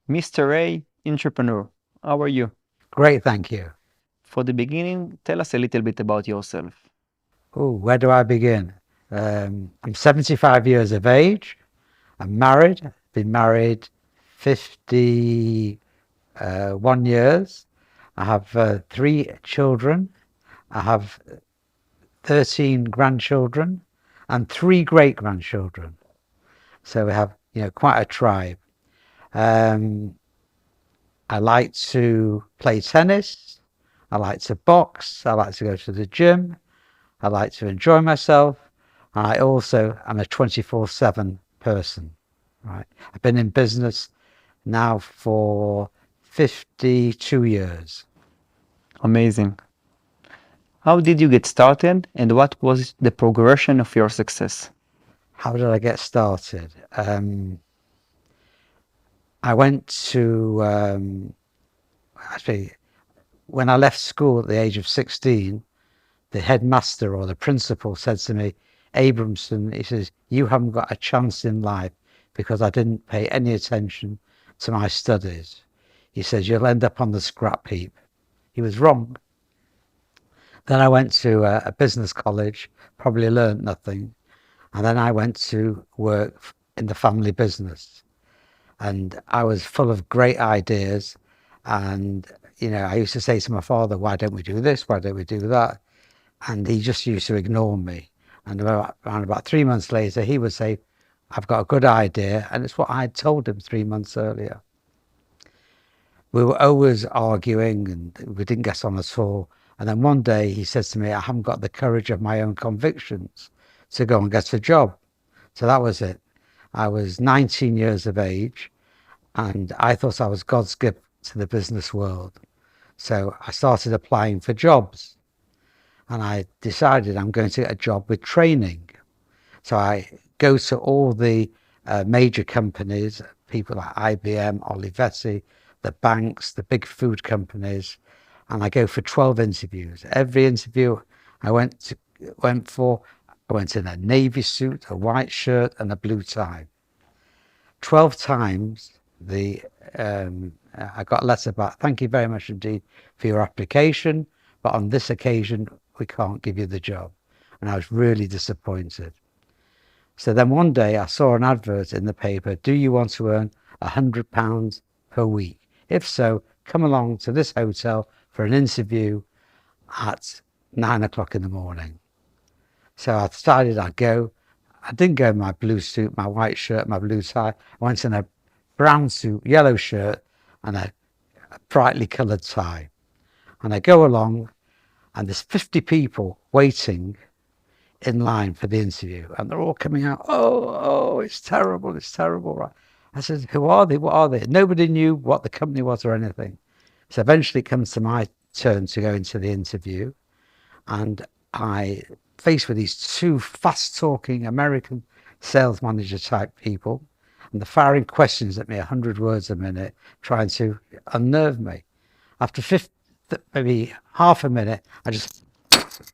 Mr. A, entrepreneur. How are you? Great, thank you. For the beginning, tell us a little bit about yourself. Oh, where do I begin? I'm 75 years of age. I'm married. Been married 51 years. I have three children. I have 13 grandchildren and three great grandchildren. So we have, quite a tribe. Um, I like to play tennis. I like to box. I like to go to the gym. I like to enjoy myself. And I also am a 24/7 person, right? I've been in business now for 52 years. Amazing. How did you get started and what was the progression of your success? How did I get started? I went to, actually, when I left school at the age of 16, the headmaster or the principal said to me, Abramson, he says, you haven't got a chance in life because I didn't pay any attention to my studies. He says, you'll end up on the scrap heap. He was wrong. Then I went to a business college, probably learned nothing. And then I went to work in the family business. And I was full of great ideas. And, I used to say to my father, why don't we do this? Why don't we do that? And he just used to ignore me. And around about 3 months later, he would say, I've got a good idea. And it's what I'd told him 3 months earlier. We were always arguing and we didn't get on at all. And then one day he says to me, I haven't got the courage of my own convictions to go and get a job. So that was it. I was 19 years of age and I thought I was God's gift to the business world. So I started applying for jobs and I decided I'm going to get a job with training. So I go to all the major companies, people like IBM, Olivetti, the banks, the big food companies, and I go for 12 interviews. Every interview I went for, I went in a navy suit, a white shirt, and a blue tie. 12 times I got a letter back. Thank you very much indeed for your application, but on this occasion we can't give you the job. And I was really disappointed. So then one day I saw an advert in the paper, do you want to earn £100 per week? If so, come along to this hotel for an interview at 9 o'clock in the morning. So I decided I'd go. I didn't go in my blue suit, my white shirt, my blue tie. I went in a brown suit, yellow shirt and a brightly coloured tie. And I go along and there's 50 people waiting in line for the interview and they're all coming out, oh, it's terrible, right? I said, who are they? What are they? Nobody knew what the company was or anything. So eventually it comes to my turn to go into the interview and I faced with these two fast talking American sales manager type people and they're firing questions at me 100 words a minute trying to unnerve me. After maybe half a minute I just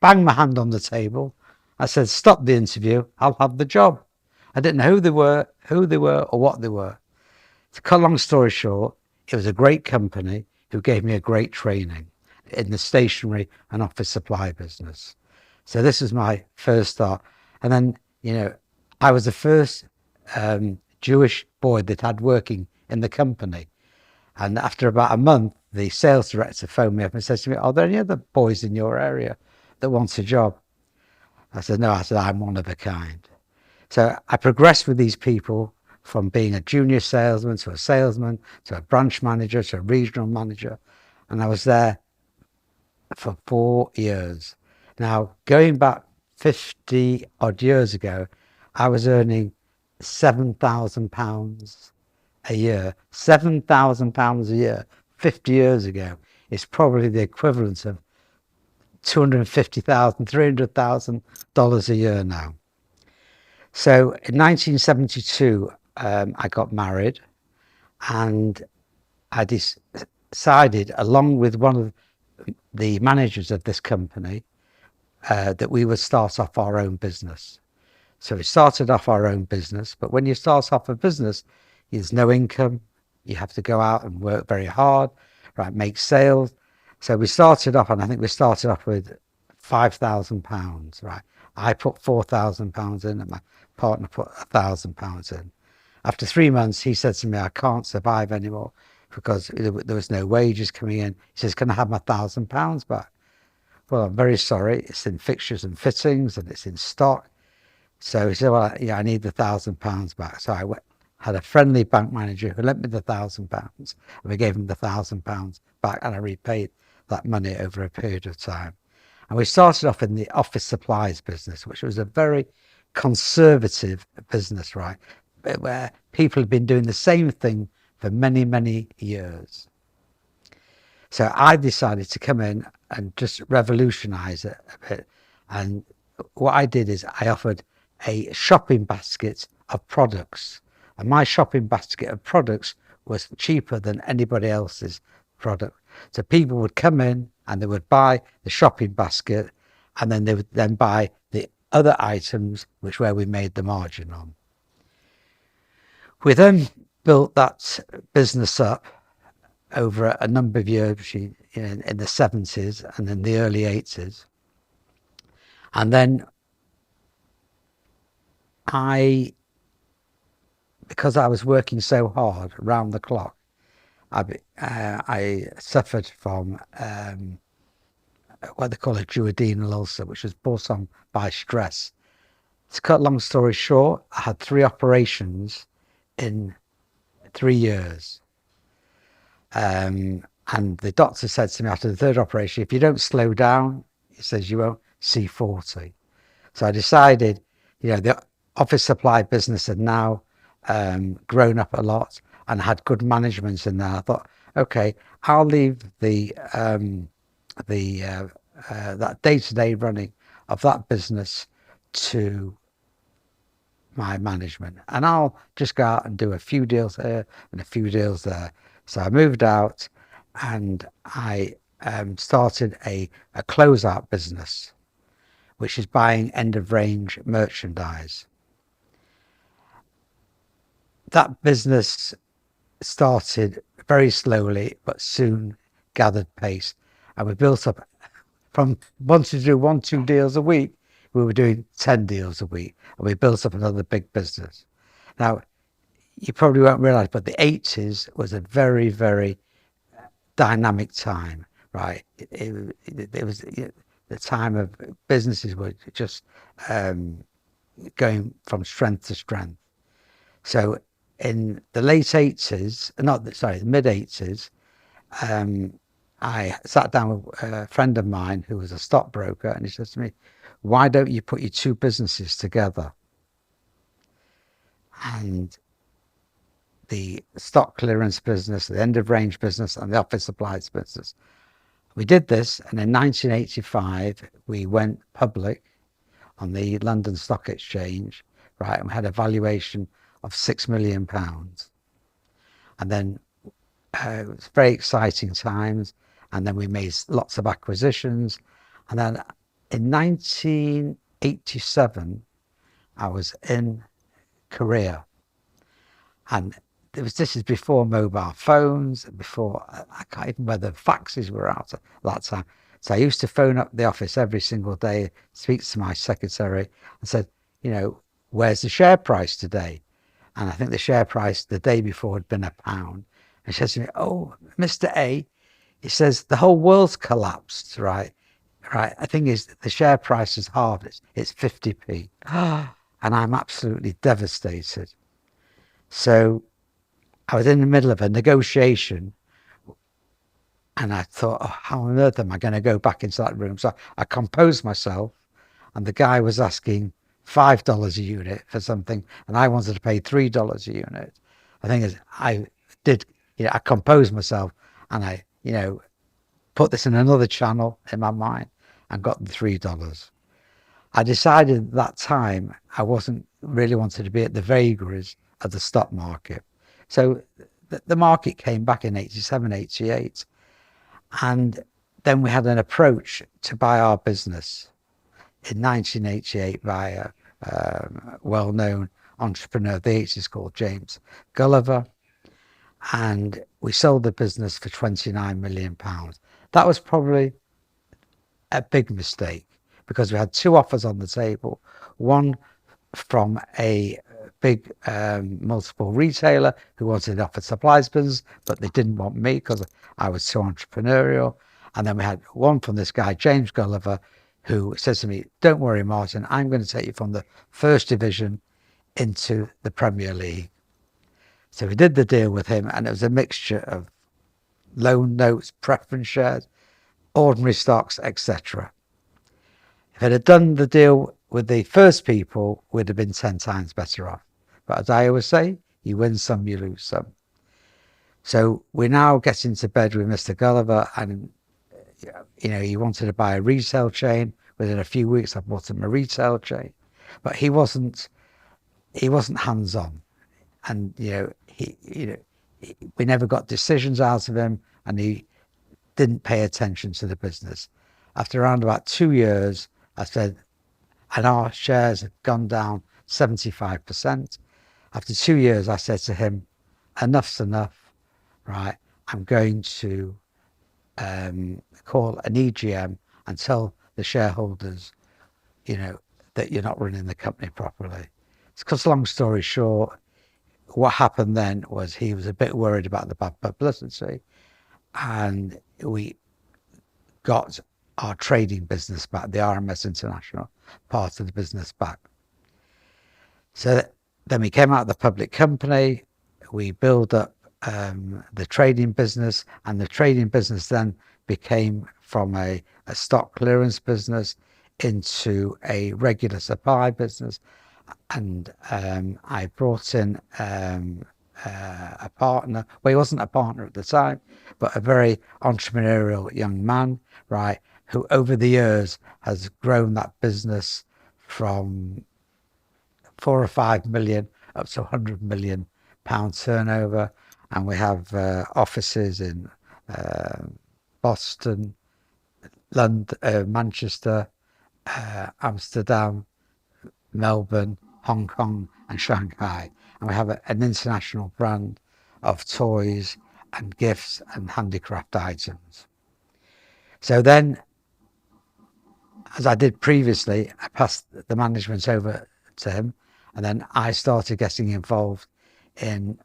banged my hand on the table. I said, stop the interview, I'll have the job. I didn't know who they were or what they were. To cut a long story short, it was a great company who gave me a great training in the stationery and office supply business. So this was my first start. And then, I was the first Jewish boy that had working in the company. And after about a month, the sales director phoned me up and says to me, are there any other boys in your area that want a job? I said, no, I'm one of a kind. So I progressed with these people from being a junior salesman to a salesman, to a branch manager, to a regional manager. And I was there for 4 years. Now, going back 50 odd years ago, I was earning £7,000 a year. £7,000 a year 50 years ago is probably the equivalent of $250,000, $300,000 a year now. So in 1972, I got married and I decided, along with one of the managers of this company, that we would start off our own business. So we started off our own business, but when you start off a business, there's no income, You have to go out and work very hard, right? Make sales. So we started off, and I think we started off with £5,000, right? I put £4,000 in, and my partner put £1,000 in. After 3 months, he said to me, "I can't survive anymore because there was no wages coming in." He says, "Can I have my £1,000 back?" Well, I'm very sorry. It's in fixtures and fittings, and it's in stock. So he said, "Well, yeah, I need the £1,000 back." So I went, had a friendly bank manager who lent me the £1,000, and we gave him the £1,000 back, and I repaid that money over a period of time. And we started off in the office supplies business, which was a very conservative business, right? Where people had been doing the same thing for many, many years. So I decided to come in and just revolutionize it a bit. And what I did is I offered a shopping basket of products. And my shopping basket of products was cheaper than anybody else's product. So people would come in and they would buy the shopping basket, and then they would then buy the other items where we made the margin on. We then built that business up over a number of years, in the 70s and in the early 80s. And then because I was working so hard around the clock, I suffered from what they call a duodenal ulcer, which was brought on by stress. To cut long story short, I had 3 operations in 3 years. And the doctor said to me after the 3rd operation, "If you don't slow down," he says, "you won't see 40. So I decided, the office supply business had now grown up a lot and had good management in there. I thought, okay, I'll leave that day-to-day running of that business to my management, and I'll just go out and do a few deals here and a few deals there." So I moved out, and I started a closeout business, which is buying end-of-range merchandise. That business started very slowly, but soon gathered pace, and we built up from wanting to do 1-2 deals a week. We were doing 10 deals a week, and we built up another big business. Now, you probably won't realize, but the 80s was a very, very dynamic time, right? It was the time of businesses were just going from strength to strength. So in the late 80s, the mid 80s, I sat down with a friend of mine who was a stockbroker, and he says to me, "Why don't you put your 2 businesses together?" And the stock clearance business, the end of range business, and the office supplies business. We did this, and in 1985, we went public on the London Stock Exchange, right? And we had a valuation of £6 million. And then it was very exciting times. And then we made lots of acquisitions. And then in 1987, I was in Korea. And this is before mobile phones, before, I can't even remember, the faxes were out at that time. So I used to phone up the office every single day, speak to my secretary and said, "Where's the share price today?" And I think the share price the day before had been £1. And she says to me, "Oh, Mr. A," he says, "the whole world's collapsed, right? Right. The thing is, the share price is halved. It's 50p. And I'm absolutely devastated. So I was in the middle of a negotiation, and I thought, how on earth am I going to go back into that room? So I composed myself, and the guy was asking $5 a unit for something, and I wanted to pay $3 a unit. The thing is, I composed myself, and I, put this in another channel in my mind and got the $3. I decided at that time I wasn't really wanted to be at the vagaries of the stock market. So the market came back in 87, 88. And then we had an approach to buy our business in 1988 by a well-known entrepreneur of the 80s called James Gulliver. and we sold the business for £29 million. That was probably a big mistake because we had two offers on the table. One from a big multiple retailer who wanted an offered supplies business, but they didn't want me because I was too entrepreneurial. And then we had one from this guy, James Gulliver, who says to me, don't worry, Martin, I'm going to take you from the first division into the Premier League. So we did the deal with him, and it was a mixture of loan notes, preference shares, ordinary stocks, etc. If I'd have done the deal with the first people, we'd have been 10 times better off. But as I always say, you win some, you lose some. So we're now getting to bed with Mr. Gulliver, and he wanted to buy a retail chain. Within a few weeks, I bought him a retail chain, but he wasn't hands-on, and we never got decisions out of him, and he didn't pay attention to the business. After around about 2 years, I said, and our shares had gone down 75%. After 2 years, I said to him, enough's enough, right? I'm going to call an EGM and tell the shareholders, that you're not running the company properly. Because long story short, what happened then was he was a bit worried about the bad publicity, and we got our trading business back, the RMS International part of the business back. So then we came out of the public company, we built up the trading business, and the trading business then became from a stock clearance business into a regular supply business. And I brought in a partner. Well, he wasn't a partner at the time, but a very entrepreneurial young man, right, who over the years has grown that business from 4 or 5 million up to 100 million pound turnover. And we have offices in Boston, London, Manchester, Amsterdam, Melbourne, Hong Kong and Shanghai. And we have an international brand of toys and gifts and handicraft items. So then, as I did previously, I passed the management over to him, and then I started getting involved in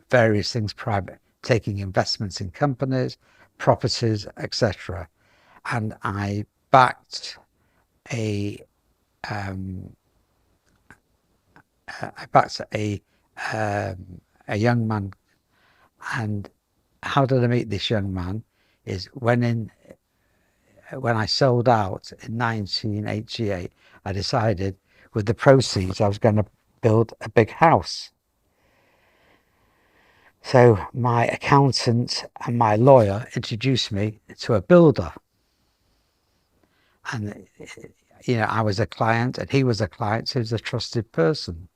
various things, private, taking investments in companies, properties, etc. And I backed a young man. And how did I meet this young man? Is when I sold out in 1988, I decided with the proceeds I was going to build a big house. So my accountant and my lawyer introduced me to a builder. And, I was a client and he was a client, so he was a trusted person.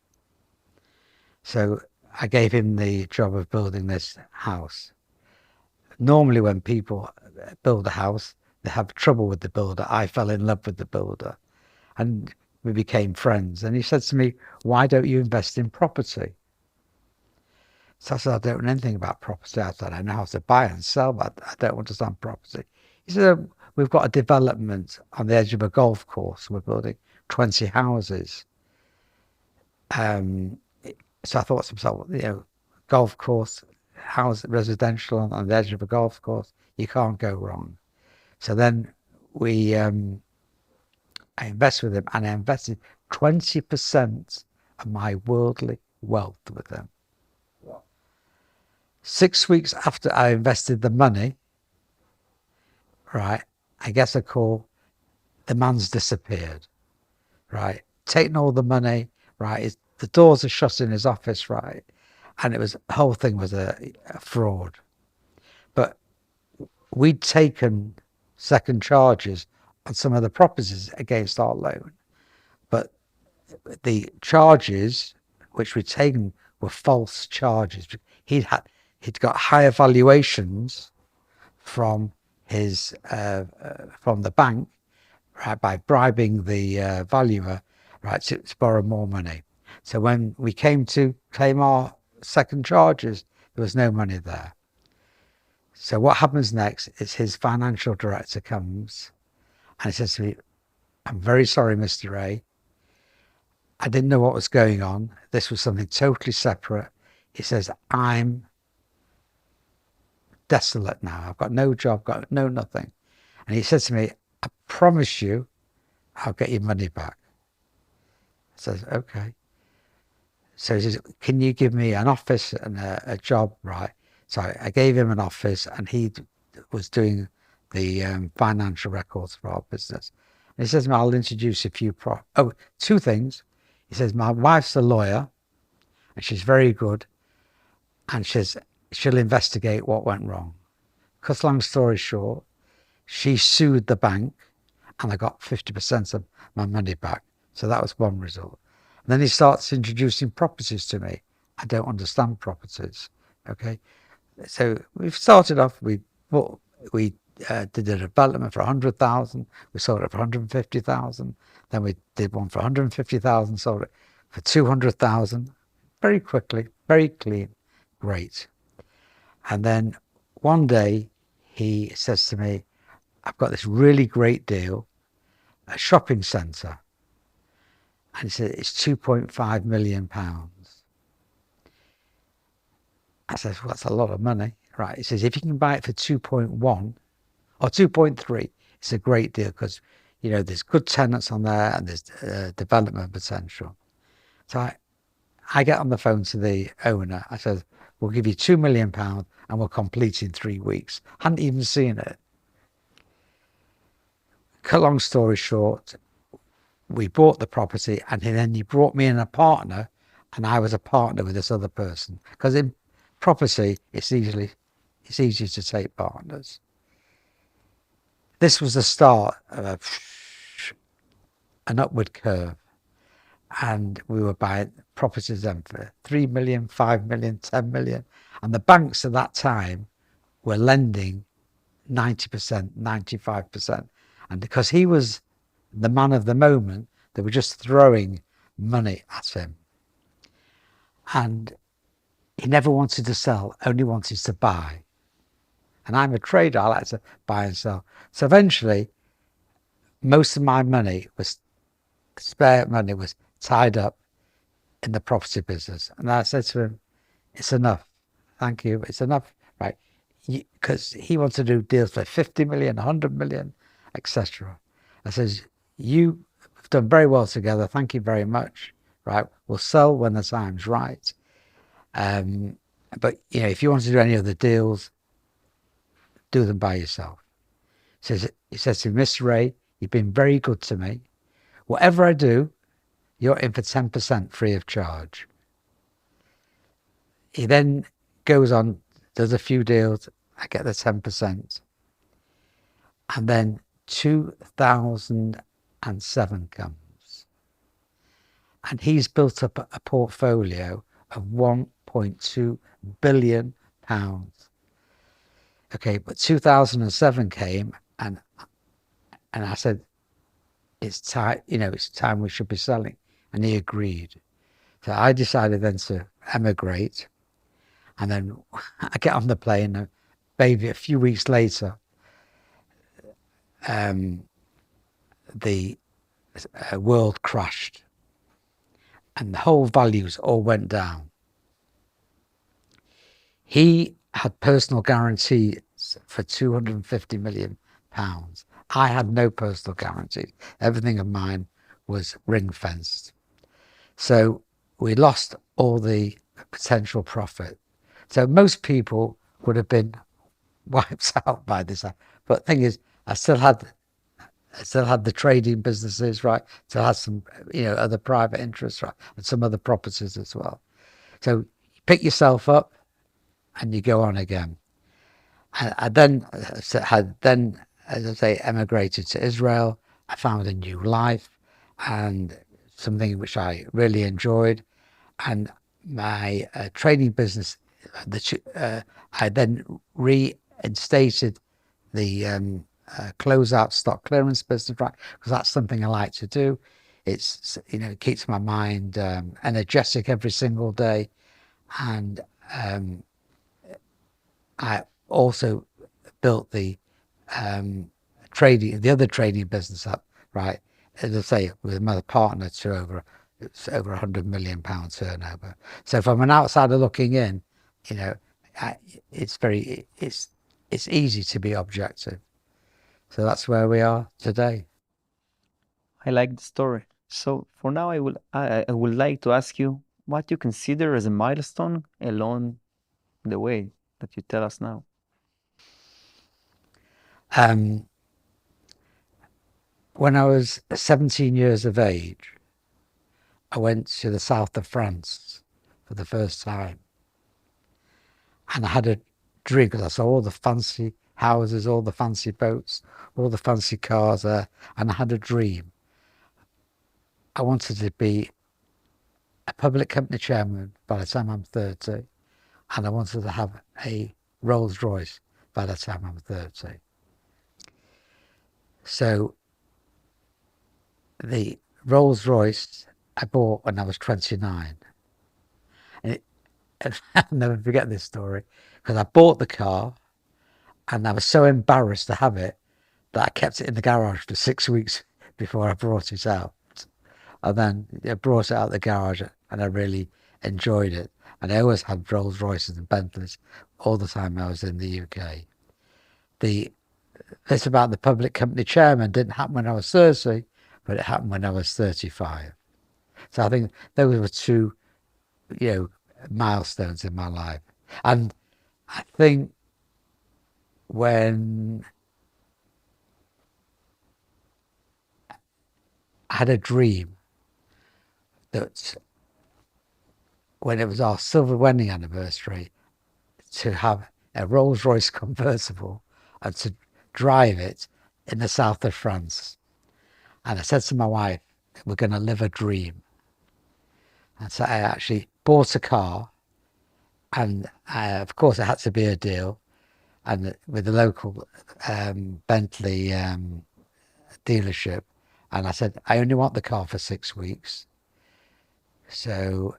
So I gave him the job of building this house. Normally when people build a house, they have trouble with the builder. I fell in love with the builder and we became friends. And he said to me, why don't you invest in property? So I said, I don't know anything about property. I thought, I know how to buy and sell, but I don't understand property. He said, we've got a development on the edge of a golf course. We're building 20 houses. So I thought to myself, golf course, house, residential on the edge of a golf course, you can't go wrong. So then I invested with him, and I invested 20% of my worldly wealth with him. 6 weeks after I invested the money, right, I get a call, the man's disappeared, right, taking all the money, right, the doors are shut in his office, right, and the whole thing was a fraud. But we'd taken second charges on some of the properties against our loan, but the charges which we'd taken were false charges. He'd got higher valuations from his from the bank, right, by bribing the valuer, right, to borrow more money. So when we came to claim our second charges, There was no money there. So what happens next is his financial director comes and he says to me, "I'm very sorry, Mr. A. I didn't know what was going on. This was something totally separate." He says, "I'm desolate now. I've got no job, got no nothing." And he said to me, "I promise you, I'll get your money back." I says, "Okay." So he says, "Can you give me an office and a job?" Right. So I gave him an office, and he was doing the financial records for our business. And he says to me, "I'll introduce a few two things." He says, "My wife's a lawyer, and she's very good, and she'll investigate what went wrong." Cut long story short, she sued the bank, and I got 50% of my money back. So that was one result. And then he starts introducing properties to me. I don't understand properties. Okay. So we've started off, we did a development for 100,000. We sold it for 150,000. Then we did one for 150,000, sold it for 200,000. Very quickly, very clean, great. And then one day he says to me, "I've got this really great deal, a shopping centre." And he said, "It's £2.5 million. I said, "Well, that's a lot of money." Right. He says, "If you can buy it for 2.1 or 2.3, it's a great deal because, there's good tenants on there and there's development potential." So I get on the phone to the owner. I said, "We'll give you £2 million and we'll complete in 3 weeks." Hadn't even seen it. Cut long story short, we bought the property, and then he brought me in a partner, and I was a partner with this other person. Because in property, it's easy to take partners. This was the start of an upward curve, and we were buying properties then for 3 million, 5 million, 10 million, and the banks at that time were lending 90%, 95%, and because he was the man of the moment, they were just throwing money at him. And he never wanted to sell, only wanted to buy. And I'm a trader, I like to buy and sell. So eventually, most of my money was, spare money was tied up in the property business. And I said to him, "It's enough. Thank you. It's enough." Right. Because he wants to do deals for 50 million, 100 million, etc. I says, "You've done very well together. Thank you very much. Right. We'll sell when the time's right. But if you want to do any other deals, do them by yourself." He says to me, "Mr. Ray, you've been very good to me. Whatever I do, you're in for 10% free of charge." He then goes on, does a few deals, I get the 10%. And then 2007 comes. And he's built up a portfolio of £1.2 billion. Okay, but 2007 came, and I said, "It's time, it's time we should be selling." And he agreed. So I decided then to emigrate. And then I get on the plane, and maybe a few weeks later, the world crashed and the whole values all went down. He had personal guarantees for £250 million. I had no personal guarantees. Everything of mine was ring fenced. So we lost all the potential profit. So most people would have been wiped out by this. But the thing is, I still had the trading businesses, right? Still had some, other private interests, right? And some other properties as well. So you pick yourself up and you go on again. I then had, as I say, emigrated to Israel. I found a new life and something which I really enjoyed. And my trading business, I then reinstated the closeout stock clearance business, right? Because that's something I like to do. It's, it keeps my mind energetic every single day. And I also built the the other trading business up, right? As I say, with another partner to it's over £100 million turnover. So from an outsider looking in, you know, I, it's easy to be objective. So that's where we are today. I like the story. So for now, I would like to ask you what you consider as a milestone along the way that you tell us now. Um, when I was 17 years of age, I went to the south of France for the first time. And I had a dream because I saw all the fancy houses, all the fancy boats, all the fancy cars there. And I had a dream. I wanted to be a public company chairman by the time I'm 30. And I wanted to have a Rolls Royce by the time I'm 30. So the Rolls Royce I bought when I was 29. And I'll never forget this story because I bought the car and I was so embarrassed to have it that I kept it in the garage for 6 weeks before I brought it out. And then I brought it out of the garage and I really enjoyed it. And I always had Rolls Royces and Bentleys all the time I was in the UK. This about the public company chairman didn't happen when I was 30, but it happened when I was 35. So I think those were two, milestones in my life. And I think when I had a dream that when it was our silver wedding anniversary, to have a Rolls Royce convertible and to drive it in the south of France. And I said to my wife, we're going to live a dream. And so I actually bought a car, and of course it had to be a deal, and with the local Bentley dealership. And I said, I only want the car for 6 weeks. So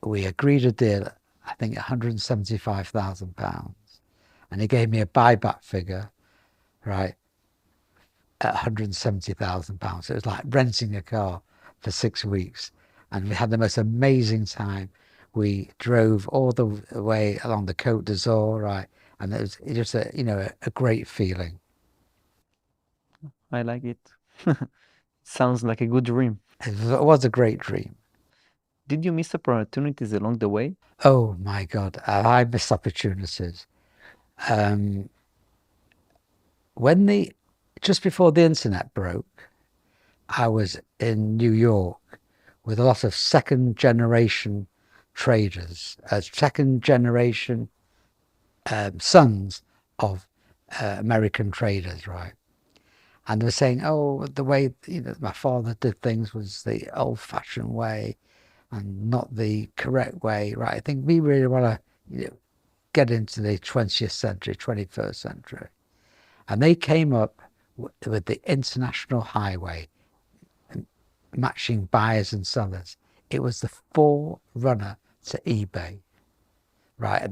we agreed a deal, I think £175,000. And he gave me a buyback figure, right, at £170,000. It was like renting a car for 6 weeks. And we had the most amazing time. We drove all the way along the Côte d'Azur, right? And it was just a great feeling. I like it. Sounds like a good dream. It was a great dream. Did you miss opportunities along the way? Oh my God, I missed opportunities. Just before the internet broke, I was in New York with a lot of second generation traders, second generation sons of American traders, right? And they were saying, oh, the way my father did things was the old-fashioned way and not the correct way, right? I think we really want to get into the 20th century, 21st century. And they came up with the international highway, matching buyers and sellers. It was the forerunner to eBay, right?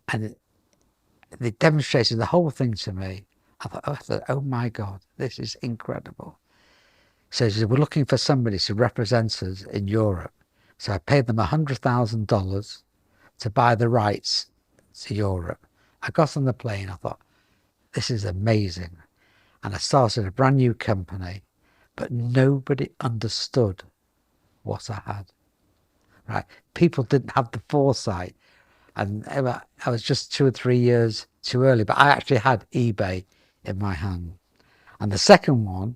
And they demonstrated the whole thing to me. I thought, oh my God, this is incredible. So they were looking for somebody to represent us in Europe. So I paid them $100,000 to buy the rights to Europe. I got on the plane, I thought, this is amazing. And I started a brand new company, but nobody understood what I had, right? People didn't have the foresight. And I was just 2 or 3 years too early, but I actually had eBay in my hand. And the second one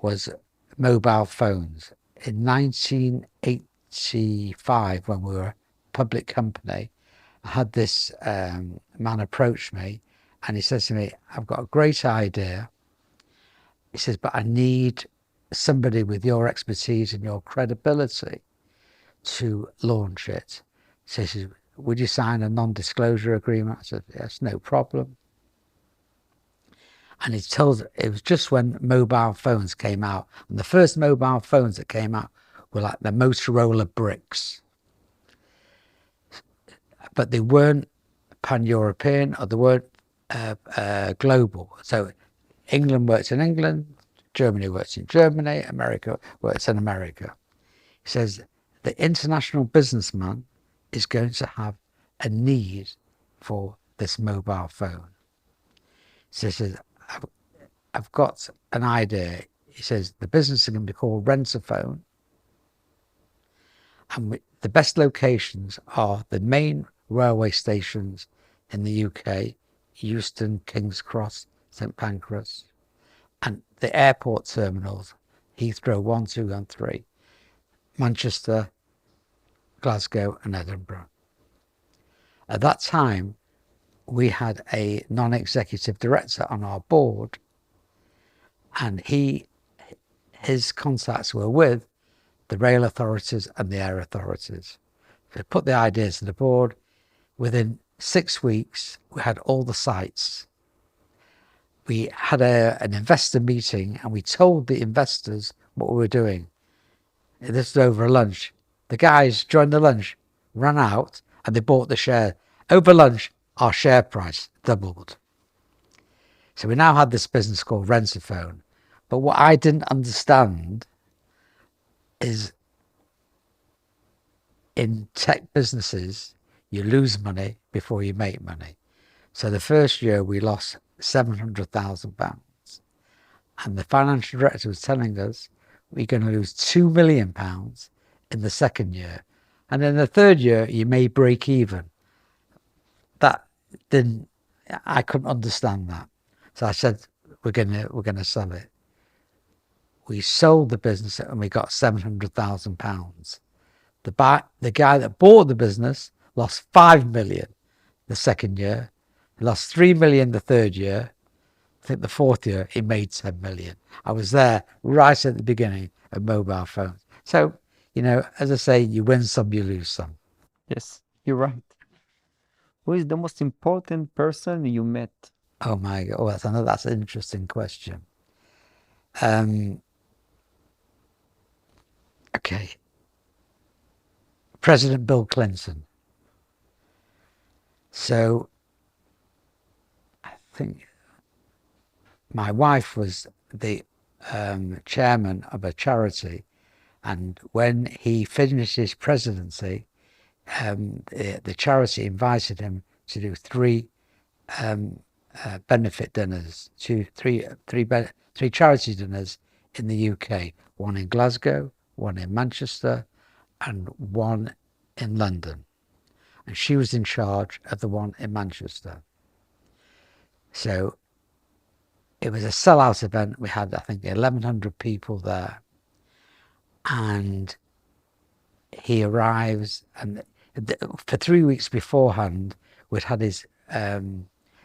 was mobile phones. In 1985, when we were a public company, I had this man approach me and he says to me, I've got a great idea. He says, but I need somebody with your expertise and your credibility to launch it. So he says, would you sign a non-disclosure agreement? I said, yes, no problem. And it was just when mobile phones came out. And the first mobile phones that came out were like the Motorola bricks. But they weren't pan-European or the word global. So England works in England, Germany works in Germany, America works in America. He says the international businessman is going to have a need for this mobile phone. So he says, I've got an idea. He says the business is going to be called Rent-A-Phone, and the best locations are the main railway stations in the UK, Euston, King's Cross, St Pancras, and the airport terminals, Heathrow 1, 2 and 3, Manchester, Glasgow and Edinburgh. At that time, we had a non-executive director on our board, and his contacts were with the rail authorities and the air authorities. So put the ideas to the board. Within 6 weeks, we had all the sites. We had an investor meeting and we told the investors what we were doing. This was over lunch. The guys joined the lunch, ran out, and they bought the share. Over lunch, our share price doubled. So we now had this business called Rent-A-Phone. But what I didn't understand is in tech businesses, you lose money before you make money. So the first year we lost £700,000. And the financial director was telling us we're going to lose £2 million in the second year. And in the third year, you may break even. I couldn't understand that. So I said, we're gonna sell it. We sold the business and we got £700,000. The guy that bought the business lost 5 million the second year. He lost 3 million the third year. I think the fourth year he made 10 million. I was there right at the beginning of mobile phones. So, as I say, you win some, you lose some. Yes, you're right. Who is the most important person you met? Oh my God, that's an interesting question. Okay. President Bill Clinton. So I think my wife was the chairman of a charity, and when he finished his presidency, the charity invited him to do three benefit dinners, three charity dinners in the UK, one in Glasgow, one in Manchester, and one in London. And she was in charge of the one in Manchester. So it was a sellout event. We had, I think, 1,100 people there. And he arrives, and for 3 weeks beforehand, we'd had his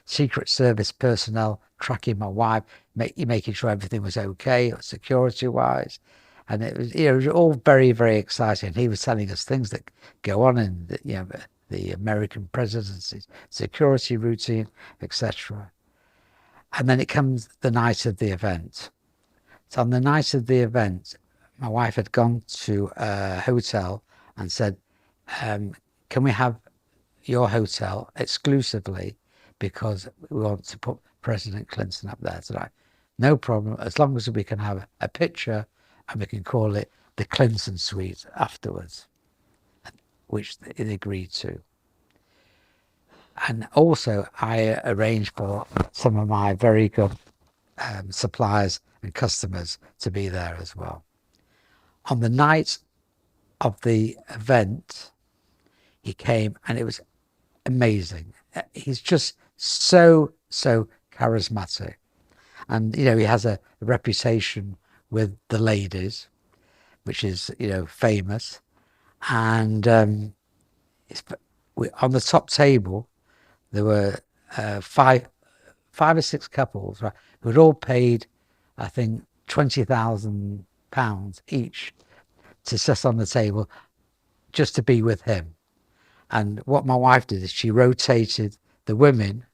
Secret Service personnel tracking my wife, making sure everything was okay, security-wise. And it was all very, very exciting. He was telling us things that go on in the American presidency's security routine, etc. And then it comes the night of the event. So on the night of the event, my wife had gone to a hotel and said, can we have your hotel exclusively because we want to put President Clinton up there tonight? No problem, as long as we can have a picture and we can call it the Clinton Suite afterwards, which they agreed to. And also I arranged for some of my very good suppliers and customers to be there as well. On the night of the event, he came and it was amazing. He's just so charismatic. And, he has a reputation with the ladies, which is, famous. And on the top table, there were five or six couples, right, who had all paid, I think, £20,000 each to sit on the table just to be with him. And what my wife did is she rotated the women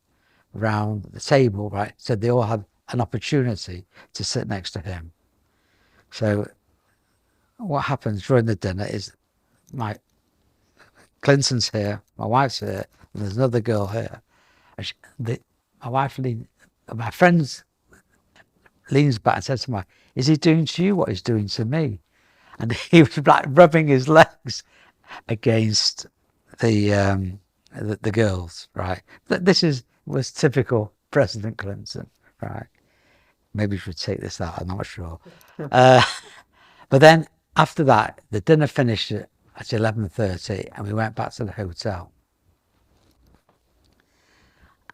around the table, right, so they all had an opportunity to sit next to him. So what happens during the dinner is Clinton's here, my wife's here, And there's another girl here. And my wife, my friend leans back and says to me, is he doing to you what he's doing to me? And he was like rubbing his legs against the girls, right? This was typical President Clinton, right? Maybe we should take this out, I'm not sure. But then after that, the dinner finished at 11:30 and we went back to the hotel.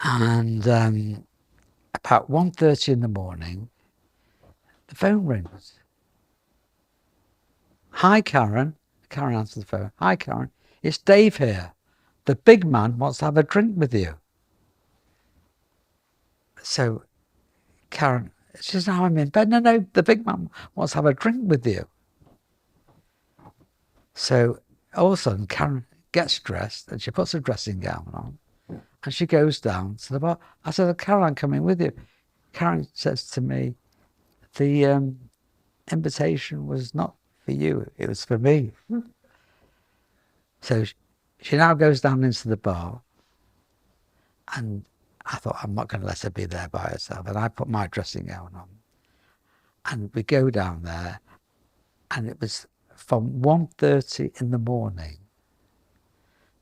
And about 1:30 in the morning, the phone rings. Hi, Karen. Karen answered the phone. Hi, Karen. It's Dave here. The big man wants to have a drink with you. So Karen, she says, now I'm in bed. No, the big man wants to have a drink with you. So all of a sudden, Karen gets dressed and she puts her dressing gown on and she goes down to the bar. I said, Karen, I'm coming with you. Karen says to me, the invitation was not for you, it was for me. So she now goes down into the bar, and I thought, I'm not going to let her be there by herself. And I put my dressing gown on. And we go down there, and it was from 1:30 in the morning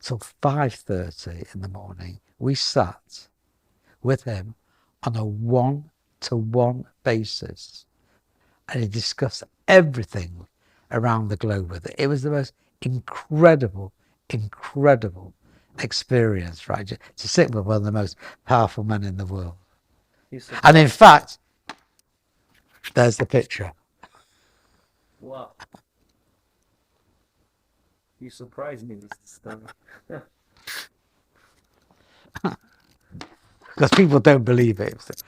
till 5:30 in the morning. We sat with him on a one-to-one basis. And he discussed everything around the globe with it. It was the most incredible experience, right? To sit with one of the most powerful men in the world. And in fact, there's the picture. Wow. You surprised me with this stuff. Because people don't believe it.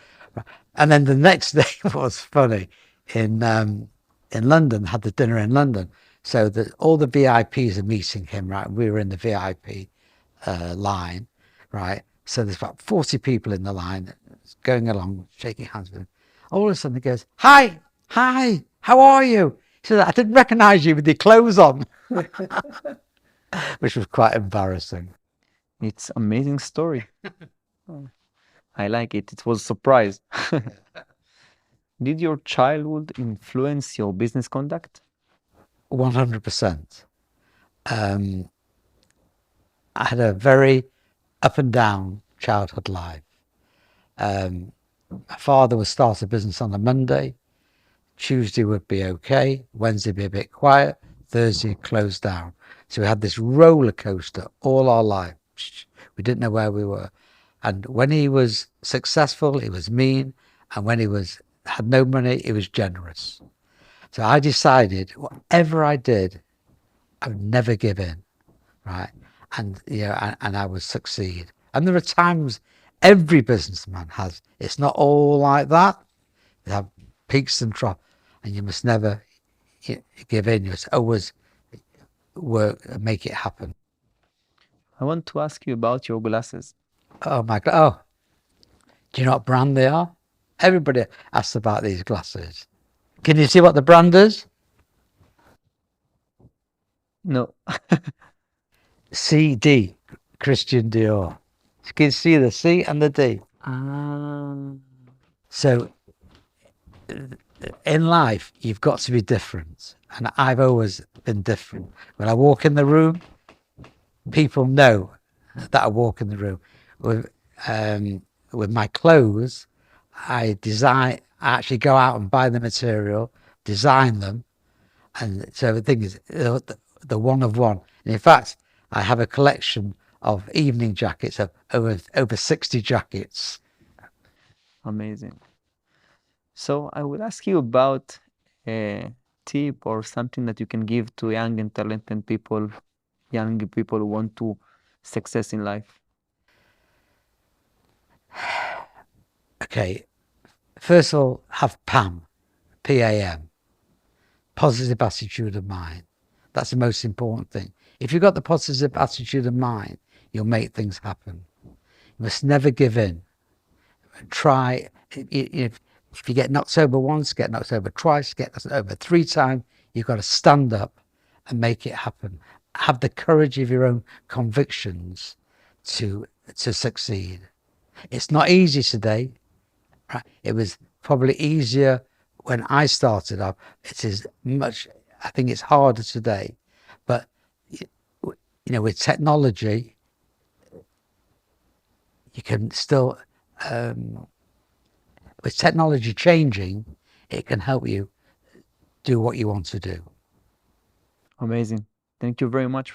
And then the next day was funny. In London, had the dinner in London. So all the VIPs are meeting him, right? We were in the VIP line, right? So there's about 40 people in the line going along, shaking hands with him. All of a sudden he goes, hi, how are you? He said, I didn't recognize you with your clothes on. Which was quite embarrassing. It's amazing story. I like it. It was a surprise. Did your childhood influence your business conduct? 100%. I had a very up and down childhood life. My father would start a business on a Monday. Tuesday would be okay. Wednesday be a bit quiet. Thursday closed down. So we had this roller coaster all our life. We didn't know where we were. And when he was successful, he was mean. And when he had no money, he was generous. So I decided whatever I did, I would never give in, right? And and I would succeed. And there are times every businessman has. It's not all like that. They have peaks and troughs, and you must never give in. You must always work and make it happen. I want to ask you about your glasses. Oh my God! Oh, do you know what brand they are? Everybody asks about these glasses. Can you see what the brand is? No. CD, Christian Dior. You can see the C and the D. So in life, you've got to be different. And I've always been different. When I walk in the room, people know that I walk in the room. With my clothes, I actually go out and buy the material, design them. And so the thing is, the one of one. And in fact, I have a collection of evening jackets, of over 60 jackets. Amazing. So I will ask you about a tip or something that you can give to young and talented people, young people who want to success in life. Okay, first of all, have PAM, P-A-M, positive attitude of mind. That's the most important thing. If you've got the positive attitude of mind, you'll make things happen. You must never give in. Try, if you get knocked over once, get knocked over twice, get knocked over 3 times, you've got to stand up and make it happen. Have the courage of your own convictions to succeed. It's not easy today. Right? It was probably easier when I started up. It is much. I think it's harder today, but with technology, you can still. With technology changing, it can help you do what you want to do. Amazing. Thank you very much,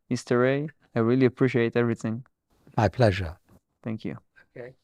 Mr. Ray. I really appreciate everything. My pleasure. Thank you. Okay.